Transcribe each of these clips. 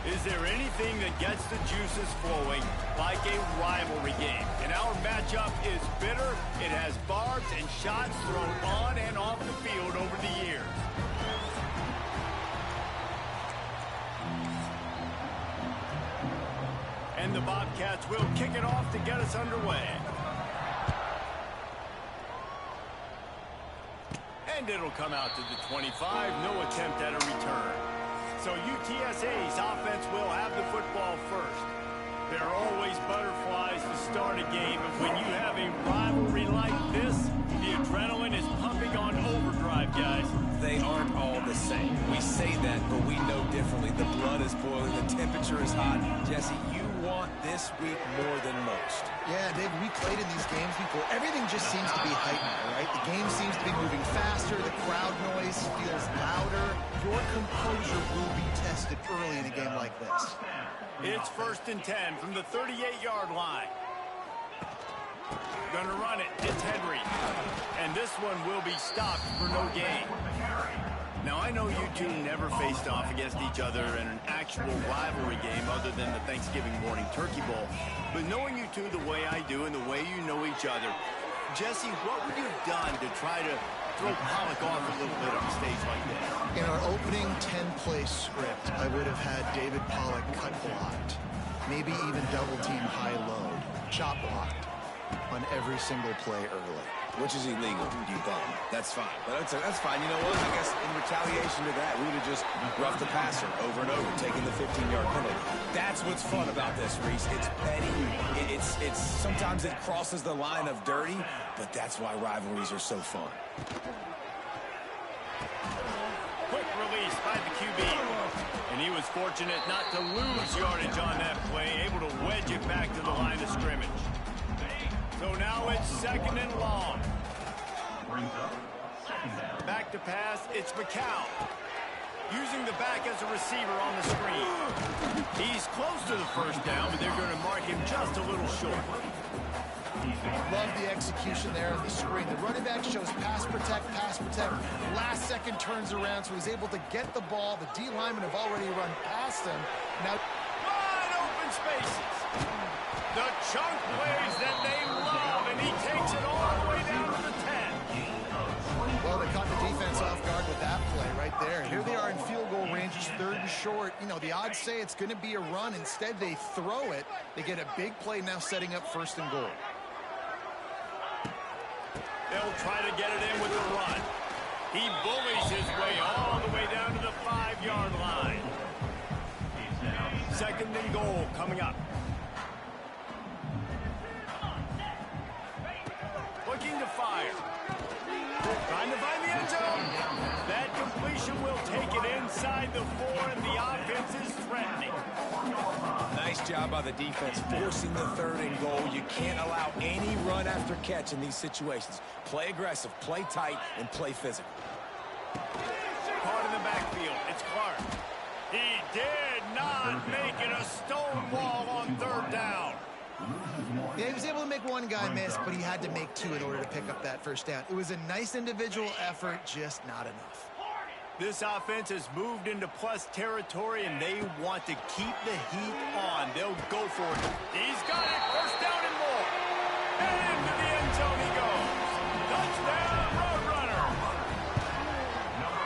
Is there anything that gets the juices flowing like a rivalry game? And our matchup is bitter. It has barbs and shots thrown on and off the field over the years. And the Bobcats will kick it off to get us underway. And it'll come out to the 25. No attempt at a return. So UTSA's offense will have the football first. There are always butterflies to start a game, and when you have a rivalry like this, the adrenaline is pumping on overdrive, guys. They aren't all the same. We say that, but we know differently. The blood is boiling, the temperature is hot. Jesse, you want this week more than most. Yeah, Dave, we played in these games before. Everything just seems to be heightened, all right? The game seems to be moving faster. The crowd noise feels louder. Your composure will be tested early in a game like this. It's 1st and 10 from the 38-yard line. Gonna run it. It's Henry. And this one will be stopped for no gain. Now, I know you two never faced off against each other in an actual rivalry game other than the Thanksgiving morning turkey bowl. But knowing you two the way I do and the way you know each other, Jesse, what would you have done to try to throw Pollock off a little bit on a stage like this? In our opening 10-play script, I would have had David Pollock cut blocked, maybe even double-team high-load, chop blocked on every single play early. Which is illegal, you bum. That's fine. But that's fine. You know what? I guess in retaliation to that, we would have just roughed the passer over and over, taking the 15-yard penalty. That's what's fun about this, Reese. It's petty. It's sometimes it crosses the line of dirty, but that's why rivalries are so fun. Quick release by the QB. And he was fortunate not to lose yardage on that play, able to wedge it back to the line of scrimmage. So now it's 2nd and long. Back to pass, it's McCown. Using the back as a receiver on the screen. He's close to the first down, but they're going to mark him just a little short. Love the execution there on the screen. The running back shows pass protect, pass protect. Last second turns around, so he's able to get the ball. The D linemen have already run past him. Now, wide open spaces. The chunk plays that they love, and he takes it all the way down to the 10. Well, they caught the defense off guard with that play right there. Here they are in field goal range, 3rd and short. You know, the odds say it's going to be a run. Instead, they throw it. They get a big play now setting up 1st and goal. They'll try to get it in with the run. He bullies his way all the way down to the 5-yard line. 2nd and goal coming up. Looking to fire. Trying to find the end zone. That completion will take it inside the 4, and the offense is threatening. Nice job by the defense forcing the 3rd and goal. You can't allow any run after catch in these situations. Play aggressive, play tight, and play physical. Caught in the backfield. It's Clark. He did not make it a stone wall on 3rd down. Yeah, he was able to make one guy miss, but he had to make 2 in order to pick up that 1st down. It was a nice individual effort, just not enough. This offense has moved into plus territory, and they want to keep the heat on. They'll go for it. He's got it. 1st down and more. And into the end zone he goes. Touchdown, Roadrunner.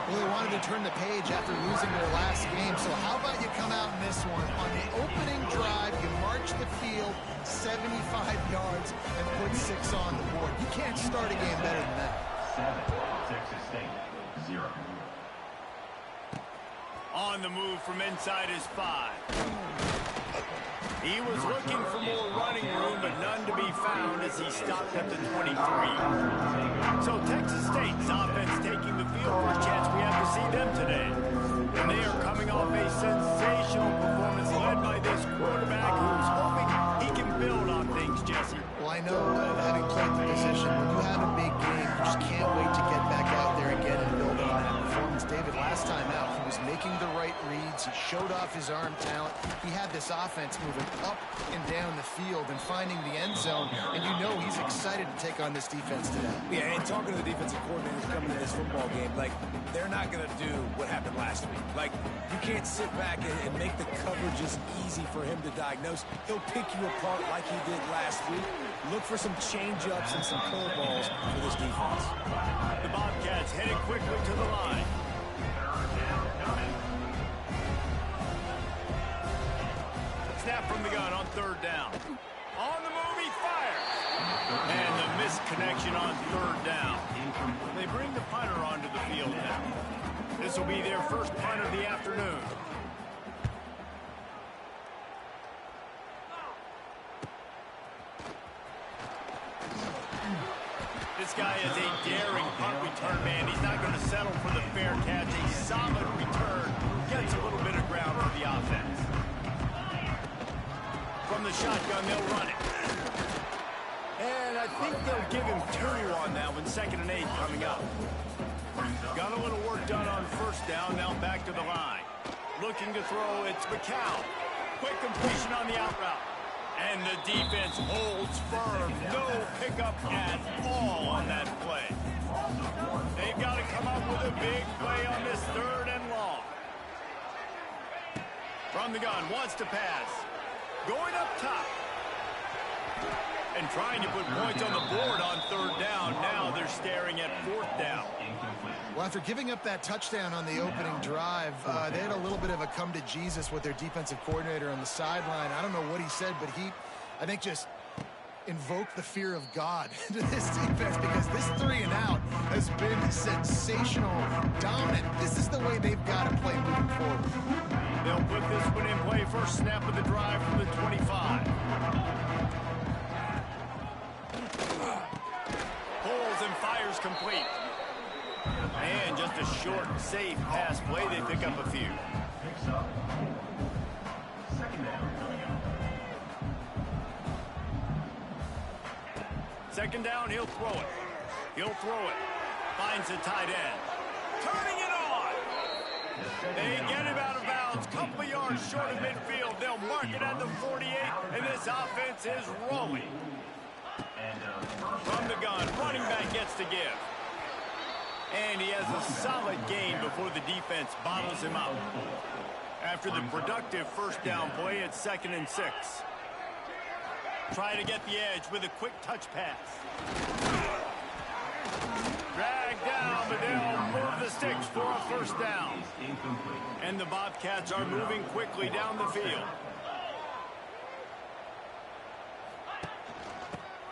Well, they wanted to turn the page after losing their last game, so how about you come out in this one? On the opening drive, you march the field 75 yards and put 6 on the board. You can't start a game better than that. 7, Texas State, 0. On the move from inside his 5. He was looking for more running room, but none to be found as he stopped at the 23. So Texas State's offense taking the field. First chance we have to see them today. And they are coming off a sensational performance led by this quarterback who's hoping he can build on things, Jesse. Well, I know, having played the position, when you have a big game, you just can't wait to get back out there again and build on that performance. David, last time out, he was making the right reads. He showed off his arm talent. He had this offense moving up and down the field and finding the end zone. And you know he's excited to take on this defense today. Yeah, and talking to the defensive coordinators coming to this football game, like, they're not going to do what happened last week. Like, you can't sit back and make the coverages easy for him to diagnose. He'll pick you apart like he did last week. Look for some change-ups and some curveballs for this defense. The Bobcats headed quickly to the line. Snap from the gun on third down. On the move, he fires. And the missed connection on third down. They bring the punter onto the field now. This will be their first punt of the afternoon. This guy is a daring punt return man. He's not going to settle for the fair catch. A solid return. Gets a little bit of ground for the offense. From the shotgun, they'll run it. And I think they'll give him 2 on that one. 2nd and 8 coming up. Got a little work done on first down. Now back to the line. Looking to throw. It's McCown. Quick completion on the out route. And the defense holds firm. No pickup at all on that play. They've got to come up with a big play on this 3rd and long. From the gun, wants to pass. Going up top. And trying to put points on the board on 3rd down. Now they're staring at 4th down. Well, after giving up that touchdown on the opening drive, they had a little bit of a come to Jesus with their defensive coordinator on the sideline. I don't know what he said, but he, I think, just invoked the fear of God into this defense, because this 3 and out has been sensational, dominant. This is the way they've got to play moving forward. They'll put this one in play. First snap of the drive from the 25. Pulls and fires complete. And just a short, safe pass play. They pick up a few. Picks up. 2nd down coming up. 2nd down, he'll throw it. He'll throw it. Finds the tight end. Turning it on. They get him out of bounds. Couple of yards short of midfield. They'll mark it at the 48, and this offense is rolling. From the gun, running back gets to give. And he has a solid gain before the defense bottles him up. After the productive first down play, it's 2nd and 6. Trying to get the edge with a quick touch pass. Dragged down, but they'll move the sticks for a first down. And the Bobcats are moving quickly down the field.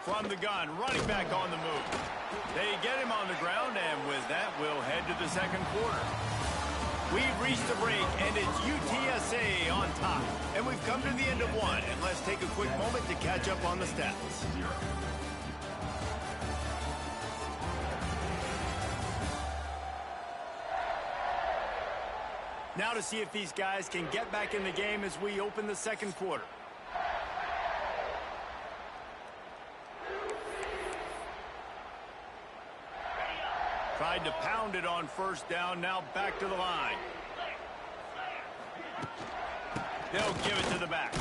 From the gun, running back on the move. They get him on the ground, and with that, we'll head to the 2nd quarter. We've reached the break, and it's UTSA on top. And we've come to the end of one, and let's take a quick moment to catch up on the stats. Now to see if these guys can get back in the game as we open the 2nd quarter. Tried to pound it on first down, now back to the line. They'll give it to the back.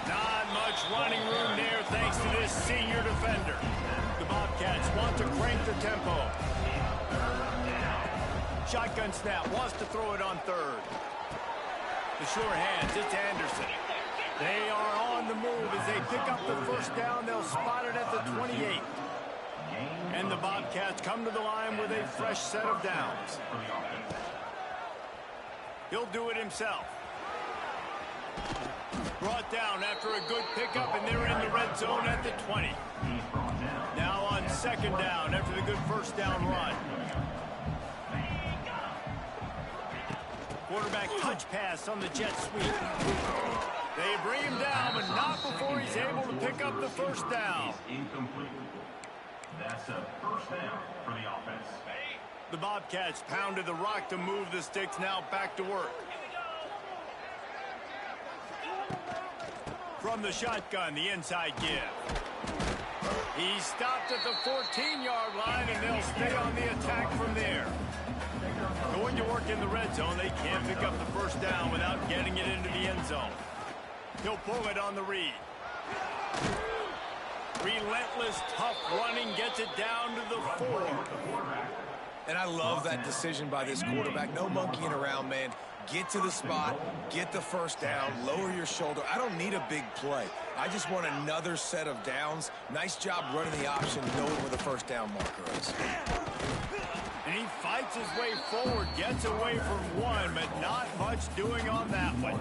Not much running room there thanks to this senior defender. The Bobcats want to crank the tempo. Shotgun snap, wants to throw it on 3rd. The sure hands, it's Anderson. They are on the move as they pick up the first down. They'll spot it at the 28. And the Bobcats come to the line with a fresh set of downs. He'll do it himself. Brought down after a good pickup, and they're in the red zone at the 20. Now on 2nd down after the good first down run. Quarterback touch pass on the jet sweep. They bring him down, but not before he's able to pick up the first down. Incomplete. That's a first down for the offense. The Bobcats pounded the rock to move the sticks, now back to work. From the shotgun, the inside give. He stopped at the 14-yard line, and they'll stay on the attack from there. Going to work in the red zone, they can't pick up the first down without getting it into the end zone. He'll pull it on the read. Relentless, tough running gets it down to the 4. And I love that decision by this quarterback. No monkeying around, man. Get to the spot, get the first down, lower your shoulder. I don't need a big play. I just want another set of downs. Nice job running the option, knowing where the first down marker is. And he fights his way forward, gets away from one, but not much doing on that one.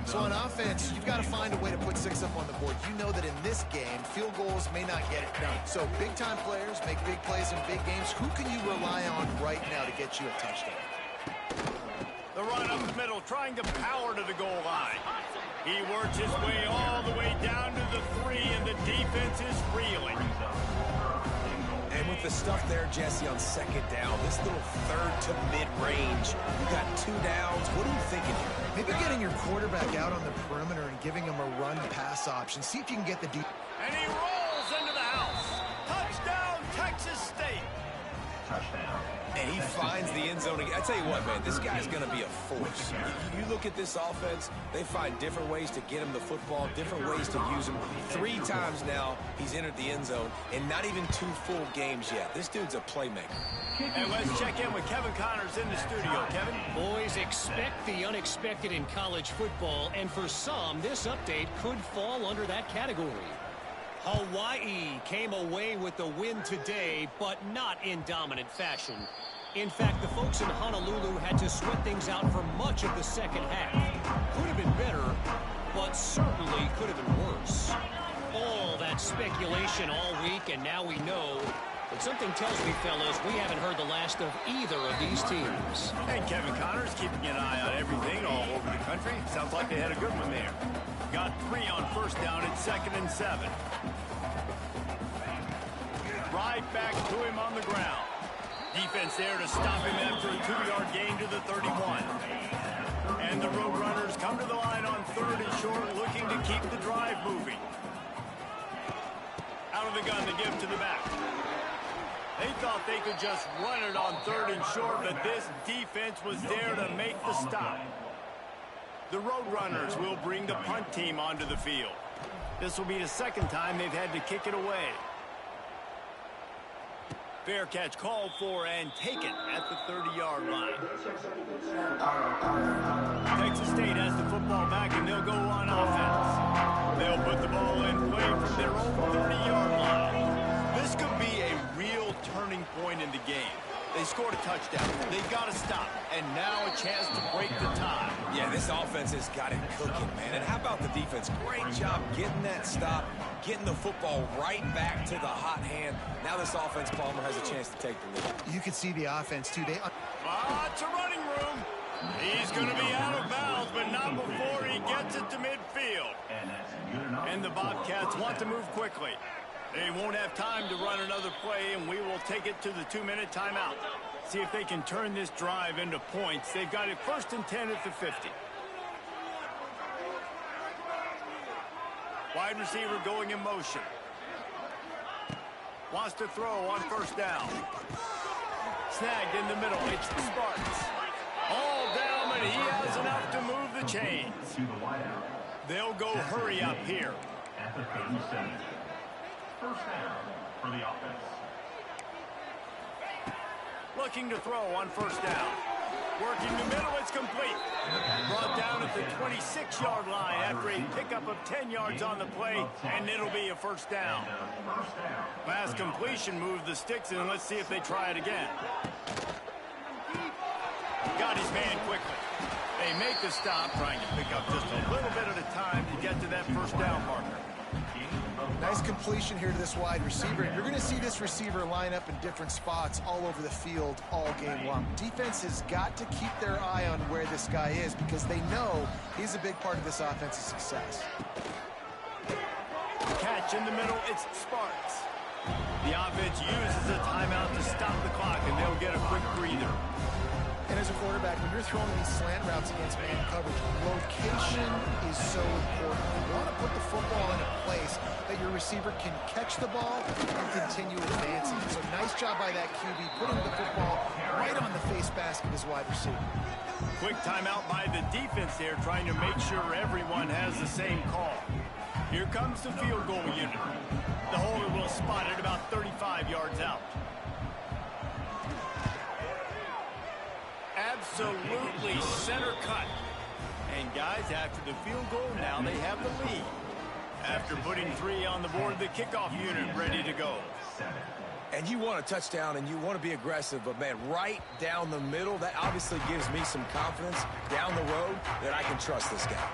So on offense, you've got to find a way to put 6 up on the board. You know that in this game, field goals may not get it done. So big-time players make big plays in big games. Who can you rely on right now to get you a touchdown? The run up the middle, trying to power to the goal line. He works his way all the way down to the 3, and the defense is reeling. And with the stuff there, Jesse, on second down, this little third to mid-range, you got 2 downs. What are you thinking here? Maybe getting your quarterback out on the perimeter and giving him a run-pass option. See if you can get the deep. And he rolls into the house. Touchdown, Texas State. Touchdown. And he finds the end zone. I tell you what, man, this guy's going to be a force. You look at this offense, they find different ways to get him the football, different ways to use him. 3 times now he's entered the end zone, and not even 2 full games yet. This dude's a playmaker. And let's check in with Kevin Connors in the studio. Kevin? Boys, expect the unexpected in college football, and for some, this update could fall under that category. Hawaii came away with the win today, but not in dominant fashion. In fact, the folks in Honolulu had to sweat things out for much of the second half. Could have been better, but certainly could have been worse. All that speculation all week, and now we know. But something tells me, fellas, we haven't heard the last of either of these teams. And Kevin Connors keeping an eye on everything all over the country. Sounds like they had a good one there. Got 3 on first down at 2nd and 7. Right back to him on the ground. Defense there to stop him after a 2-yard gain to the 31. And the Roadrunners come to the line on 3rd and short, looking to keep the drive moving. Out of the gun to give to the back. They thought they could just run it on 3rd and short, but this defense was there to make the stop. The Roadrunners will bring the punt team onto the field. This will be the 2nd time they've had to kick it away. Fair catch called for and taken at the 30-yard line. Texas State has the football back, and they'll go on offense. They'll put the ball in play from their own 30-yard line. This could be a real turning point in the game. They scored a touchdown. They've got to stop. And now a chance to break the tie. Yeah, this offense has got it cooking, man. And how about the defense? Great job getting that stop, getting the football right back to the hot hand. Now this offense, Palmer, has a chance to take the lead. You can see the offense, too. It's a running room. He's going to be out of bounds, but not before he gets it to midfield. And the Bobcats want to move quickly. They won't have time to run another play, and we will take it to the 2-minute timeout. See if they can turn this drive into points. They've got it 1st and 10 at the 50. Wide receiver going in motion. Wants to throw on 1st down. Snagged in the middle. It's the Spartans. All down, but he has enough to move the chains. They'll go hurry up here. At the 37. First down for the offense. Looking to throw on 1st down. Working the middle, it's complete. Brought down at the 26-yard line after a pickup of 10 yards on the play, and it'll be a 1st down. Pass completion moved the sticks, and let's see if they try it again. Got his man quickly. They make the stop, trying to pick up just a little bit at a time to get to that 1st down marker. Nice completion here to this wide receiver. And you're going to see this receiver line up in different spots all over the field all game long. Defense has got to keep their eye on where this guy is because they know he's a big part of this offense's success. Catch in the middle, it's Sparks. The offense uses a timeout to stop the clock, and they'll get a quick breather. And as a quarterback, when you're throwing these slant routes against man coverage, location is so important. You want to put the football in a place that that your receiver can catch the ball and continue advancing. So nice job by that QB, putting the football right on the face mask of his wide receiver. Quick timeout by the defense here, trying to make sure everyone has the same call. Here comes the field goal unit. The holder will spot it about 35 yards out. Absolutely center cut. And guys, after the field goal, now they have the lead. After putting 3 on the board, the kickoff unit ready to go. And you want a touchdown and you want to be aggressive, but man, right down the middle, that obviously gives me some confidence down the road that I can trust this guy.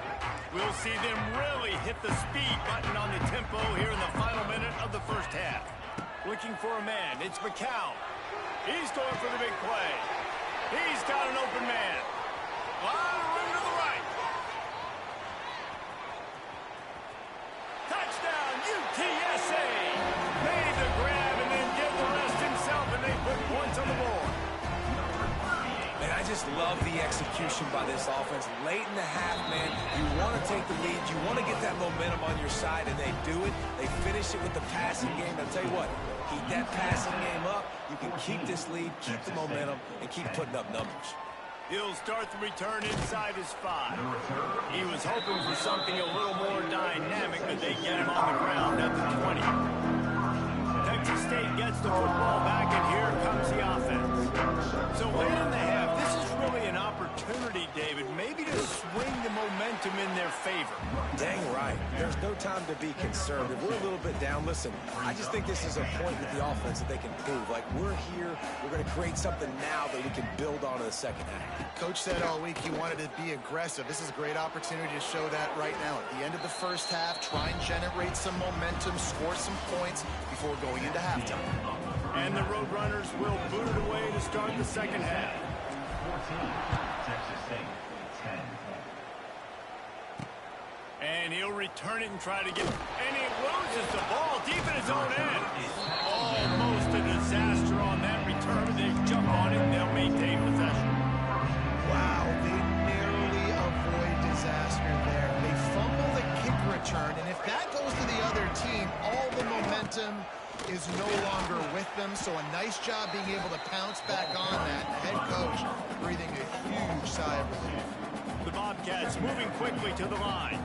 We'll see them really hit the speed button on the tempo here in the final minute of the first half. Looking for a man, it's McCown. He's going for the big play. He's got an open man. A lot of room to the right. Touchdown, UTSA. Made the grab and then did the rest himself, and they put points on the board. Man, I just love the execution by this offense. Late in the half, man, you want to take the lead. You want to get that momentum on your side, and they do it. They finish it with the passing game. I'll tell you what, keep that passing game up. You can keep this lead, keep the momentum, and keep putting up numbers. He'll start the return inside his 5. He was hoping for something a little more dynamic, but they get him on the ground at the 20. Texas State gets the football back, and here comes the offense. So late in the half, this is really an opportunity, David, maybe to swing the momentum in their favor. Dang right. There's no time to be concerned. If we're a little bit down, listen, I just think this is a point with the offense that they can prove. Like, we're here, we're going to create something now that we can build on in the second half. Coach said all week he wanted to be aggressive. This is a great opportunity to show that right now. At the end of the first half, try and generate some momentum, score some points before going into halftime. And the Roadrunners will boot it away to start the second half. 14, Texas State, 10. And he'll return it and try to get... And he loses the ball deep in his own end. Almost a disaster on that return. They jump on it and they'll maintain possession. Wow, they narrowly avoid disaster there. They fumble the kick return, and if that goes to the other team, all the momentum is no longer with them. So a nice job being able to pounce back on that. The head coach breathing a huge sigh of relief. The Bobcats moving quickly to the line.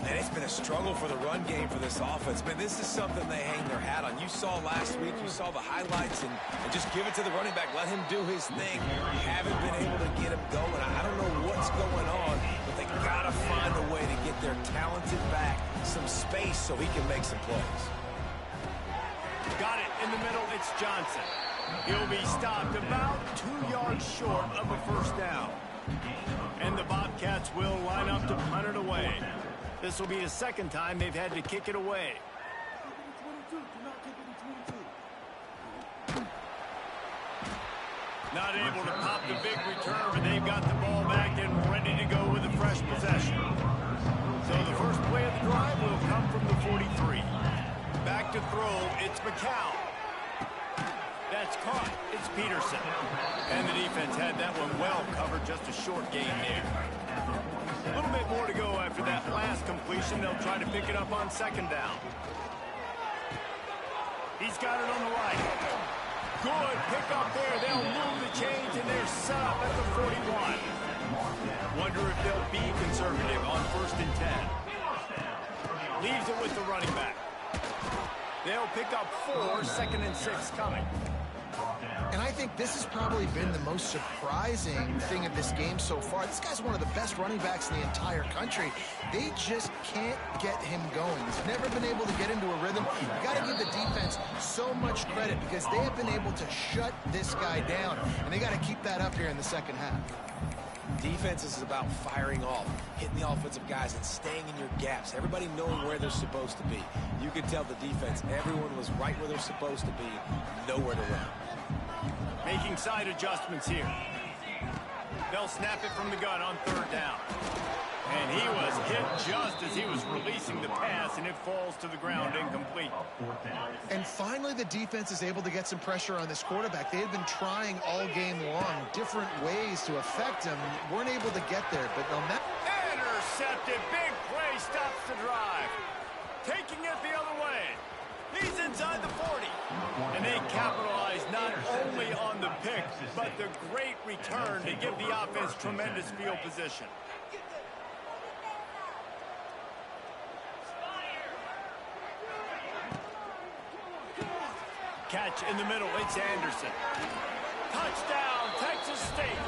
And it's been a struggle for the run game for this offense. Man, this is something they hang their hat on. You saw last week, you saw the highlights, and just give it to the running back. Let him do his thing. You haven't been able to get him going. I don't know what's going on, but they got to find a way to get their talented back some space so he can make some plays. Got it in the middle, it's Johnson. He'll be stopped about 2 yards short of a first down. And the Bobcats will line up to punt it away. This will be the second time they've had to kick it away. Not able to pop the big return, but they've got the ball back and ready to go with a fresh possession. So the first play of the drive will come from the 43. Back to throw, it's McCown. That's caught, it's Peterson. And the defense had that one well covered, just a short gain there. A little bit more to go after that last completion. They'll try to pick it up on second down. He's got it on the right. Good pick up there. They'll move the chains, and they're set up at the 41. Wonder if they'll be conservative on 1st and 10. Leaves it with the running back. They'll pick up 4, 2nd and 6 coming. And I think this has probably been the most surprising thing of this game so far. This guy's one of the best running backs in the entire country. They just can't get him going. He's never been able to get into a rhythm. You got to give the defense so much credit because they have been able to shut this guy down. And they got to keep that up here in the second half. Defense is about firing off, hitting the offensive guys, and staying in your gaps. Everybody knowing where they're supposed to be. You could tell the defense, everyone was right where they're supposed to be, nowhere to run. Making side adjustments here. They'll snap it from the gun on 3rd down. And he was hit just as he was releasing the pass, and it falls to the ground incomplete. And finally, the defense is able to get some pressure on this quarterback. They had been trying all game long, different ways to affect him. Weren't able to get there, but no matter. Intercepted. Big play stops the drive. Taking it the other way. He's inside the 40. And they capitalize not only on the pick, but the great return to give the offense tremendous field position. Catch in the middle, it's Anderson. Touchdown, Texas State.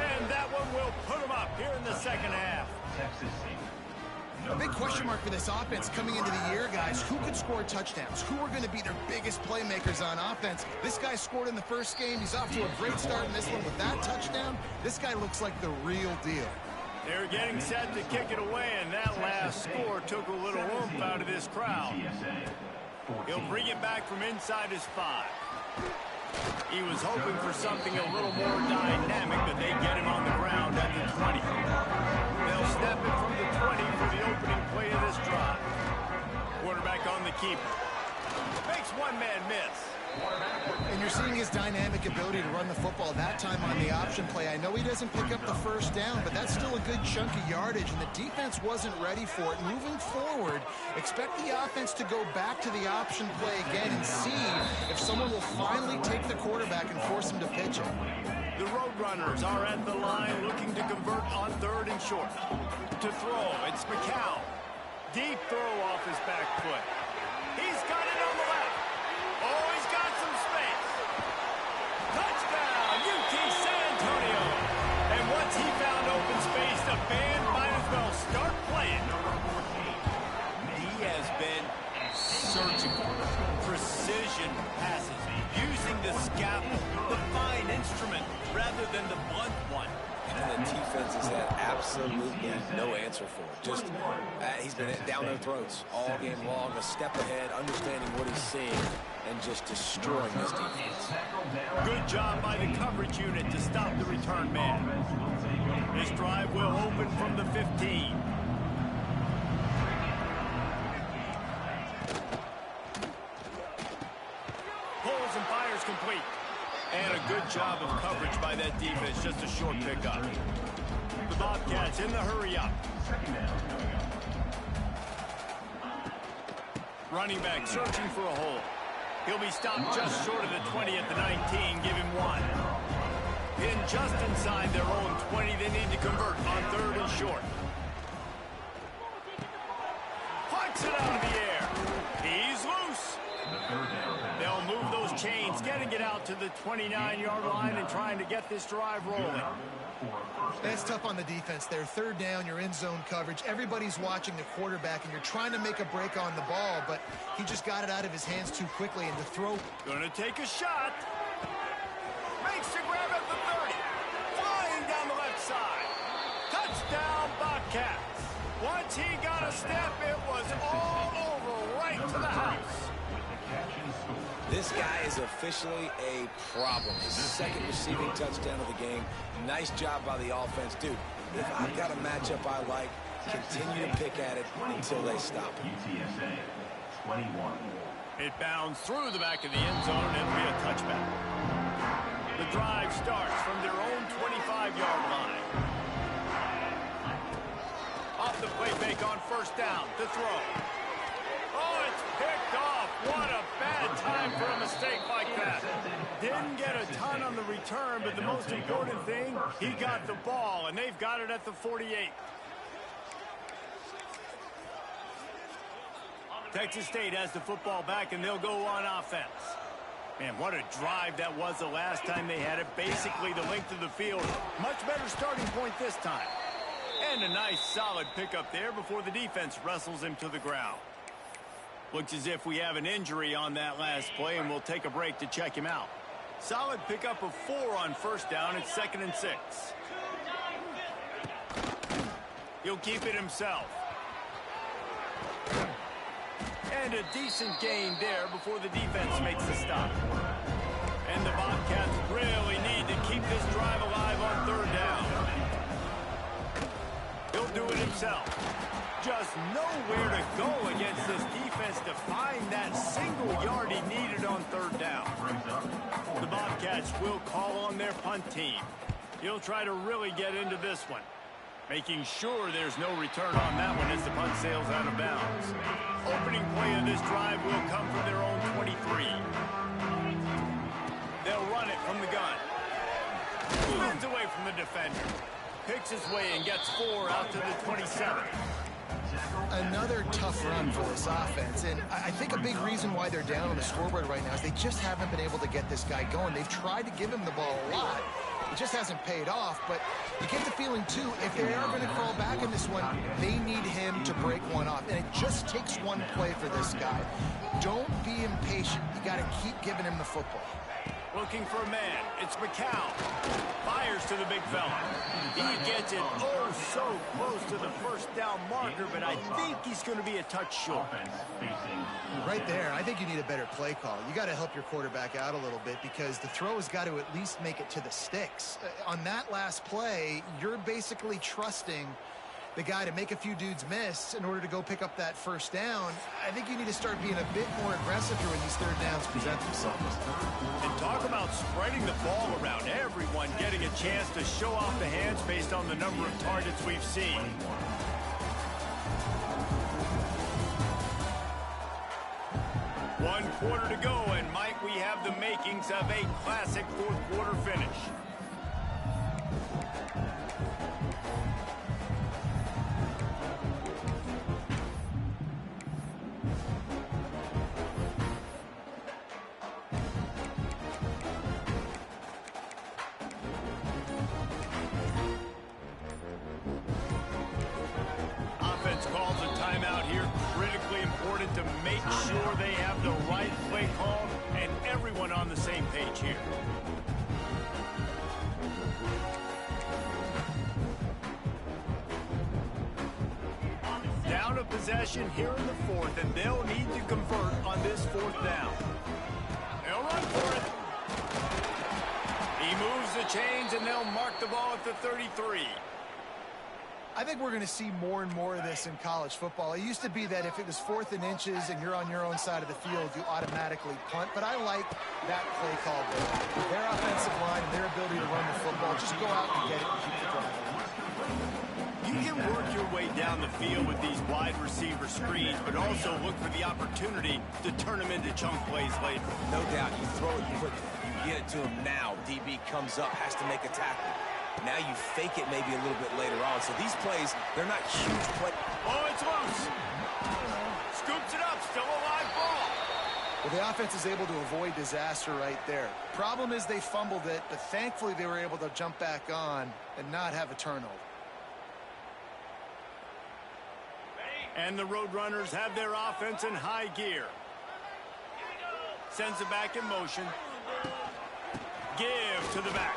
And that one will put them up here in the second half. Texas State. A big question mark for this offense coming into the year, guys. Who could score touchdowns? Who are going to be their biggest playmakers on offense? This guy scored in the first game. He's off to a great start in this one with that touchdown. This guy looks like the real deal. They're getting set to kick it away, and that last score took a little oomph out of this crowd. He'll bring it back from inside his 5. He was hoping for something a little more dynamic, but they get him on the ground at the 20. They'll snap it from the 20 for the opening play of this drive. Quarterback on the keeper. Makes one man miss. And you're seeing his dynamic ability to run the football that time on the option play. I know he doesn't pick up the first down, but that's still a good chunk of yardage, and the defense wasn't ready for it. Moving forward, expect the offense to go back to the option play again and see if someone will finally take the quarterback and force him to pitch it. The Roadrunners are at the line looking to convert on 3rd and short. To throw, it's McCown. Deep throw off his back foot. He's got it on the left. Oh, he's got some space. Touchdown, UT San Antonio. And once he found open space, the band might as well start playing. He has been surgical. Precision passes. Using the scalpel, the fine instrument, rather than the blunt one. And the defense has had absolutely no answer for it. Just, he's been down their throats all game long, a step ahead, understanding what he's seeing, and just destroying this defense. Good job by the coverage unit to stop the return man. This drive will open from the 15. Pulls and fires complete. And a good job of coverage by that defense, just a short pickup. The Bobcats in the hurry-up. Running back searching for a hole. He'll be stopped just short of the 20 at the 19, give him 1. In just inside their own 20, they need to convert on 3rd and short. Punts it out of the air. He's loose. They'll move those chains, getting it out to the 29-yard line and trying to get this drive rolling. That's tough on the defense there. 3rd down, you're in zone coverage. Everybody's watching the quarterback, and you're trying to make a break on the ball, but he just got it out of his hands too quickly, and to throw. Gonna take a shot. Makes the grab at the 30. Flying down the left side. Touchdown, Bobcats. Once he got a step, it was all over right to the house. This guy is officially a problem. His 2nd receiving touchdown of the game. Nice job by the offense. Dude, if I've got a matchup I like, continue to pick at it until they stop him. UTSA 21. It bounds through the back of the end zone, and it'll be a touchback. The drive starts from their own 25-yard line. Off the play fake on 1st down. To throw. Oh, it's picked off. What a bad time for a mistake like that. Didn't get a ton on the return, but the most important thing, he got the ball, and they've got it at the 48. Texas State has the football back, and they'll go on offense. Man, what a drive that was the last time they had it. Basically the length of the field. Much better starting point this time. And a nice, solid pickup there before the defense wrestles him to the ground. Looks as if we have an injury on that last play, and we'll take a break to check him out. Solid pickup of 4 on 1st down. It's 2nd and 6. He'll keep it himself. And a decent gain there before the defense makes the stop. And the Bobcats really need to keep this drive alive on 3rd down. He'll do it himself. Just nowhere to go against this defense to find that single yard he needed on 3rd down. The Bobcats will call on their punt team. He'll try to really get into this one, making sure there's no return on that one as the punt sails out of bounds. Opening play of this drive will come from their own 3. They'll run it from the gun. Spins away from the defender. Picks his way and gets 4 out to the 27. Another tough run for this offense, and I think a big reason why they're down on the scoreboard right now is they just haven't been able to get this guy going. They've tried to give him the ball a lot. It just hasn't paid off, but you get the feeling, too, if they are going to crawl back in this one, they need him to break one off, and it just takes one play for this guy. Don't be impatient. You got to keep giving him the football. Looking for a man. It's McCown. Fires to the big fella. He gets it oh so close to the first down marker, but I think he's going to be a touch short. Right there, I think you need a better play call. You got to help your quarterback out a little bit because the throw has got to at least make it to the sticks. On that last play, you're basically trusting the guy to make a few dudes miss in order to go pick up that first down. I think you need to start being a bit more aggressive here when these third downs present themselves. And talk about spreading the ball around. Everyone getting a chance to show off the hands based on the number of targets we've seen. One quarter to go, and might we have the makings of a classic fourth quarter finish. Calls a timeout here. Critically important to make sure they have the right play call and everyone on the same page here. Down a possession here in the fourth, and they'll need to convert on this fourth down. They'll run for it. He moves the chains, and they'll mark the ball at the 33. I think we're going to see more and more of this in college football. It used to be that if it was 4th and inches and you're on your own side of the field, you automatically punt. But I like that play call there. With their offensive line and their ability to run the football, just go out and get it and keep the drive alive. You can work your way down the field with these wide receiver screens, but also look for the opportunity to turn them into chunk plays later. No doubt. You throw it quickly. You get it to him now. DB comes up, has to make a tackle. Now you fake it maybe a little bit later on. So these plays, they're not huge plays. Oh, it's loose. Scoops it up. Still a live ball. Well, the offense is able to avoid disaster right there. Problem is they fumbled it, but thankfully they were able to jump back on and not have a turnover. And the Roadrunners have their offense in high gear. Sends it back in motion. Give to the back.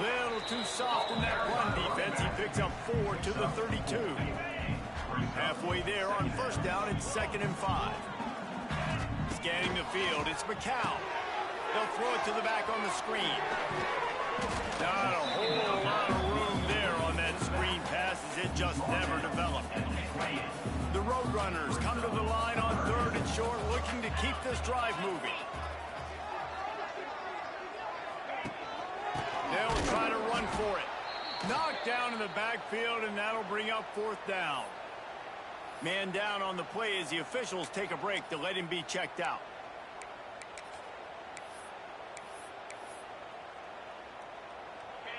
Little too soft in that run defense. He picks up 4 to the 32. Halfway there on first down, it's 2nd and 5. Scanning the field, it's McCown. They'll throw it to the back on the screen. Not a whole lot of room there on that screen pass as it just never developed. The Roadrunners come to the line on 3rd and short, looking to keep this drive moving. They'll try to run for it. Knocked down in the backfield, and that'll bring up 4th down. Man down on the play as the officials take a break to let him be checked out.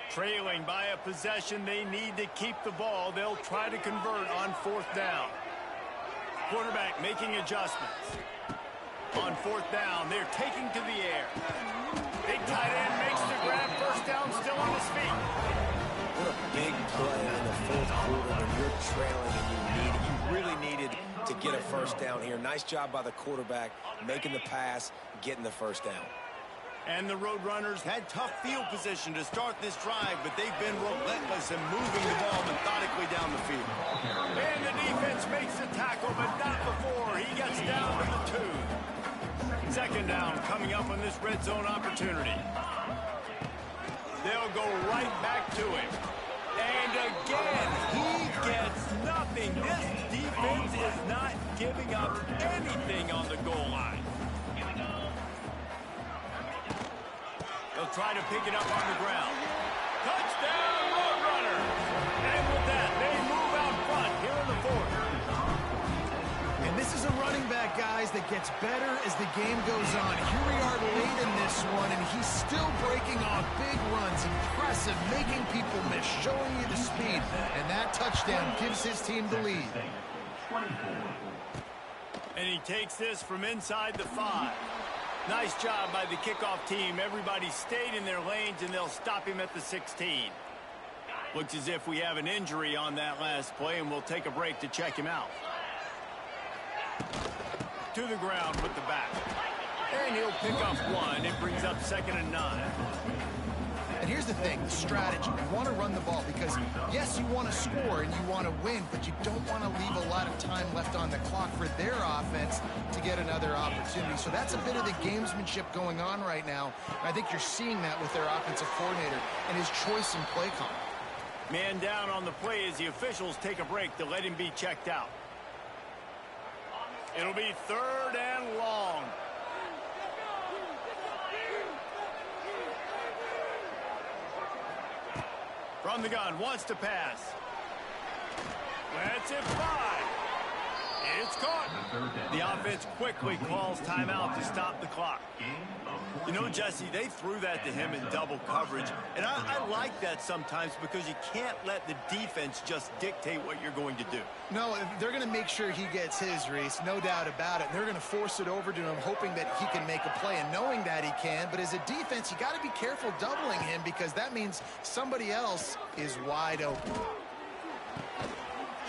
Trailing by a possession, they need to keep the ball. They'll try to convert on 4th down. Quarterback making adjustments. On 4th down, they're taking to the air. Big tight end makes the grab. First down, still on his feet. What a big play in the 4th quarter when you're trailing and you really needed to get a first down here. Nice job by the quarterback making the pass, getting the first down. And the Roadrunners had tough field position to start this drive, but they've been relentless in moving the ball methodically down the field. And the defense makes the tackle, but not before he gets down to the 2. 2nd down coming up on this red zone opportunity. They'll go right back to it. And again, he gets nothing. This defense is not giving up anything on the goal line. They'll try to pick it up on the ground. Touchdown, Roadrunners! And with that, they move out front here in the 4th. And This is a running back, guys, that gets better as the game goes on. Here we are late in this one, and he's still breaking off big runs. Impressive, making people miss, showing you the speed. And that touchdown gives his team the lead. And he takes this from inside the 5. Nice job by the kickoff team. Everybody stayed in their lanes, and they'll stop him at the 16. Looks as if we have an injury on that last play, and we'll take a break to check him out. To the ground with the back. And he'll pick up 1. It brings up 2nd and 9. And here's the thing, the strategy. You want to run the ball because, yes, you want to score and you want to win, but you don't want to leave a lot of time left on the clock for their offense to get another opportunity. So that's a bit of the gamesmanship going on right now. And I think you're seeing that with their offensive coordinator and his choice in play call. Man down on the play as the officials take a break to let him be checked out. It'll be 3rd and long. From the gun, wants to pass. That's it, 5. It's caught. The offense quickly calls timeout to stop the clock. You know, Jesse, they threw that to him in double coverage, and I like that sometimes because you can't let the defense just dictate what you're going to do. No, they're going to make sure he gets his, Reese, no doubt about it. They're going to force it over to him, hoping that he can make a play and knowing that he can. But as a defense, you got to be careful doubling him because that means somebody else is wide open.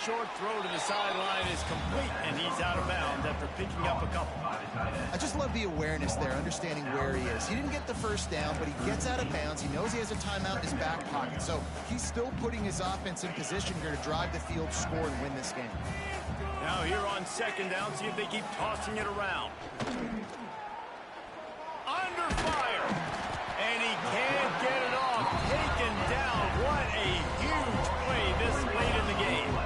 Short throw to the sideline is complete, and he's out of bounds after picking up a couple. I just love the awareness there, understanding where he is. He didn't get the first down, but he gets out of bounds. He knows he has a timeout in his back pocket, so he's still putting his offense in position here to drive the field, score, and win this game. Now here on 2nd down, see if they keep tossing it around. Under fire, and he can't get it off. Taken down. What a huge play this late in the game.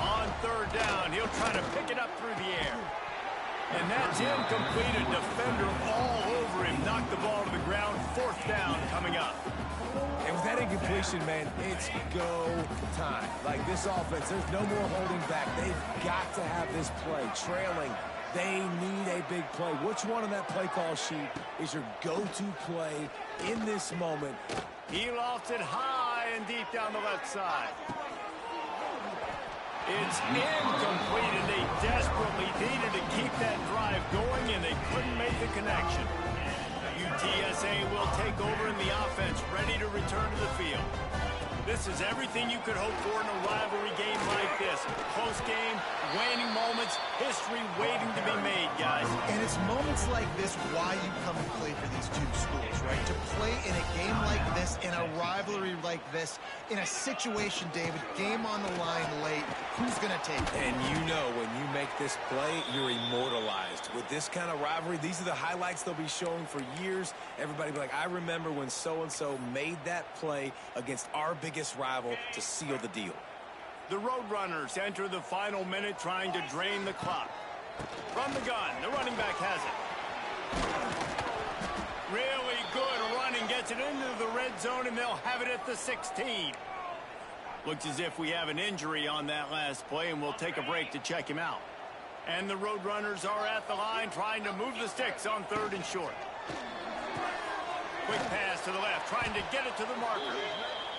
On 3rd down, he'll try to pick it up through the air. And that's incomplete. A defender all over him. Knocked the ball to the ground. 4th down coming up. And with that incompletion, man, it's go time. Like this offense, there's no more holding back. They've got to have this play. Trailing, they need a big play. Which one on that play call sheet is your go-to play in this moment? He lofts it high and deep down the left side. It's incomplete, and they desperately needed to keep that drive going, and they couldn't make the connection. UTSA will take over in the offense, ready to return to the field. This is everything you could hope for in a rivalry game like this. Close game, waning moments, history waiting to be made, guys. And it's moments like this why you come and play for these two schools, right? To play in a game like this, in a rivalry like this, in a situation, David, game on the line late, who's going to take it? And you know when you make this play, you're immortalized. With this kind of rivalry, these are the highlights they'll be showing for years. Everybody be like, I remember when so-and-so made that play against our biggest rival to seal the deal. The Roadrunners enter the final minute trying to drain the clock. From the gun, the running back has it. Really good running, gets it into the red zone, and they'll have it at the 16. Looks as if we have an injury on that last play, and we'll take a break to check him out. And the Roadrunners are at the line trying to move the sticks on 3rd and short. Quick pass to the left, trying to get it to the marker.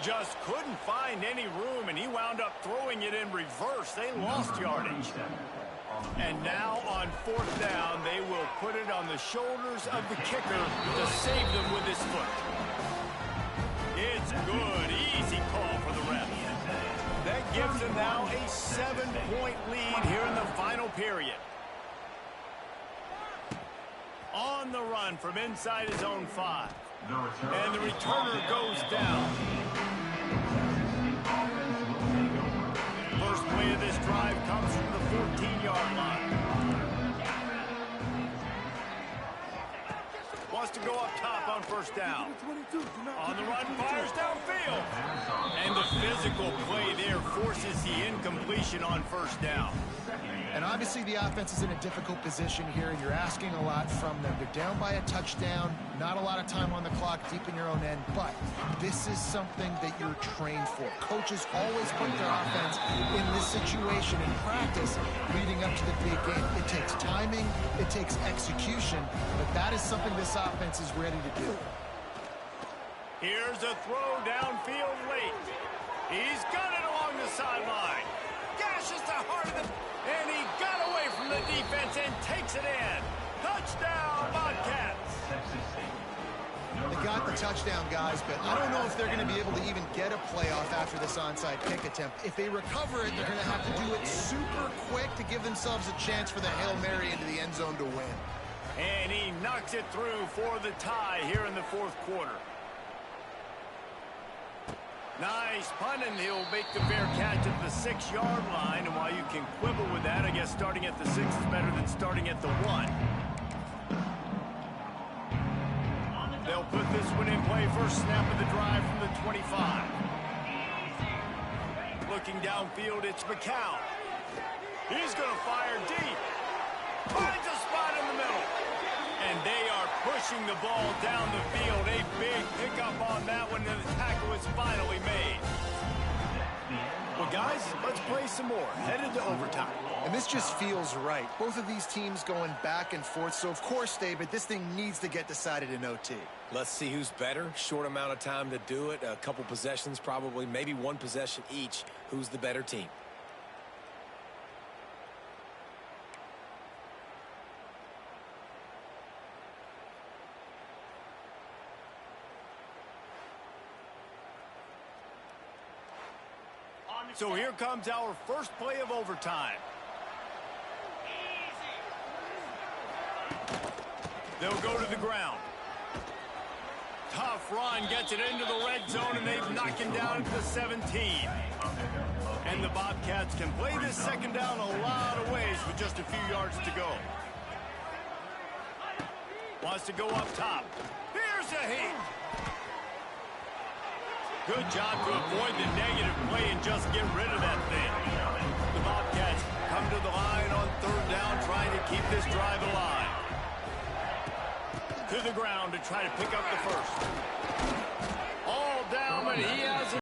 Just couldn't find any room, and he wound up throwing it in reverse. They lost yardage. And now on 4th down, they will put it on the shoulders of the kicker to save them with his foot. It's good. Easy call for the ref. That gives them now a 7-point lead here in the final period. On the run from inside his own 5. And the returner goes down. First play of this drive comes from the 14-yard line. Wants to go up top on on first down. On the run, fires downfield. And the physical play there forces the incompletion on first down. And obviously the offense is in a difficult position here, and you're asking a lot from them. They're down by a touchdown, not a lot of time on the clock, deep in your own end, but this is something that you're trained for. Coaches always put their offense in this situation in practice leading up to the big game. It takes timing, it takes execution, but that is something this offense is ready to do. Here's a throw downfield late. He's got it along the sideline. Gashes the heart of the... And he got away from the defense and takes it in. Touchdown, Bobcats. They got the touchdown, guys, but I don't know if they're going to be able to even get a playoff after this onside kick attempt. If they recover it, they're going to have to do it super quick to give themselves a chance for the Hail Mary into the end zone to win. And he knocks it through for the tie here in the fourth quarter. Nice punt, and he'll make the fair catch at the 6-yard line. And while you can quibble with that, I guess starting at the 6 is better than starting at the 1. They'll put this one in play. First snap of the drive from the 25. Looking downfield, it's McCown. He's going to fire deep. Finds a spot in the middle. And they are pushing the ball down the field. A big pickup on that one, and the tackle is finally made. Well, guys, let's play some more. Headed to overtime. And this just feels right. Both of these teams going back and forth. So, of course, David, this thing needs to get decided in OT. Let's see who's better. Short amount of time to do it. A couple possessions, probably, maybe one possession each. Who's the better team? So here comes our first play of overtime. They'll go to the ground. Tough run, gets it into the red zone, and they've knocked him down to the 17. And the Bobcats can play this second down a lot of ways with just a few yards to go. Wants to go up top. Here's a heat. Good job to avoid the negative play and just get rid of that thing. The Bobcats come to the line on third down, trying to keep this drive alive. To the ground to try to pick up the first.